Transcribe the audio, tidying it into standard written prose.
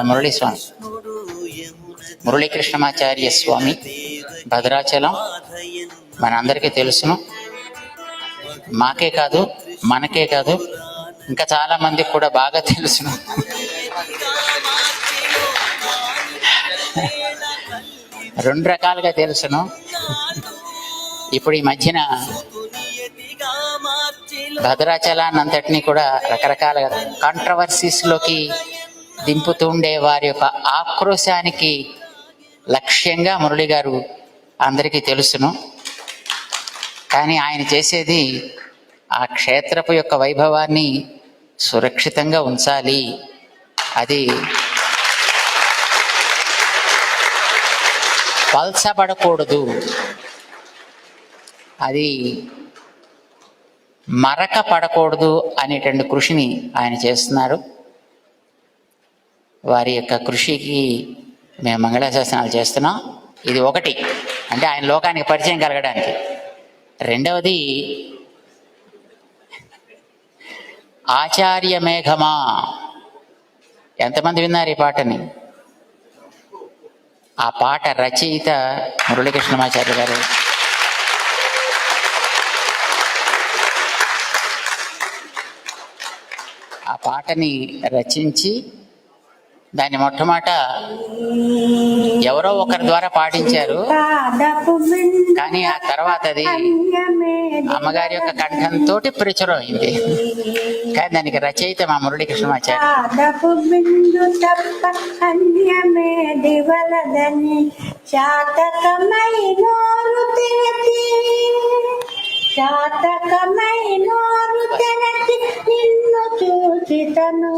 మురళీ స్వామి, మురళీకృష్ణమాచార్య స్వామి భద్రాచలం మనందరికీ తెలుసును. మాకే కాదు, మనకే కాదు, ఇంకా చాలా మందికి కూడా బాగా తెలుసును. రెండు రకాలుగా తెలుసును. ఇప్పుడు ఈ మధ్యన భద్రాచలాన్ని అంతటినీ కూడా రకరకాల కాంట్రవర్సీస్లోకి దింపుతుండే వారి యొక్క ఆక్రోశానికి లక్ష్యంగా మురళి గారు అందరికీ తెలుసును. కానీ ఆయన చేసేది ఆ క్షేత్రపు యొక్క వైభవాన్ని సురక్షితంగా ఉంచాలి. అది పల్చబడకూడదు, అది మరక పడకూడదు అనేటువంటి కృషిని ఆయన చేస్తున్నారు. వారి యొక్క కృషికి మేము మంగళాశాసనాలు చేస్తున్నాం. ఇది ఒకటి, అంటే ఆయన లోకానికి పరిచయం కలగడానికి. రెండవది, ఆచార్య మేఘమా. ఎంతమంది విన్నారు ఈ పాటని? ఆ పాట రచయిత మురళీకృష్ణమాచార్య గారు. ఆ పాటని రచించి దాన్ని మొట్టమొదట ఎవరో ఒకరి ద్వారా పాటించారు. కానీ ఆ తర్వాత అది అమ్మగారి యొక్క కంఠంతో ప్రచురం అయింది. కానీ దానికి రచయిత మా మురళీకృష్ణమాచార్య. నిన్ను చూచితను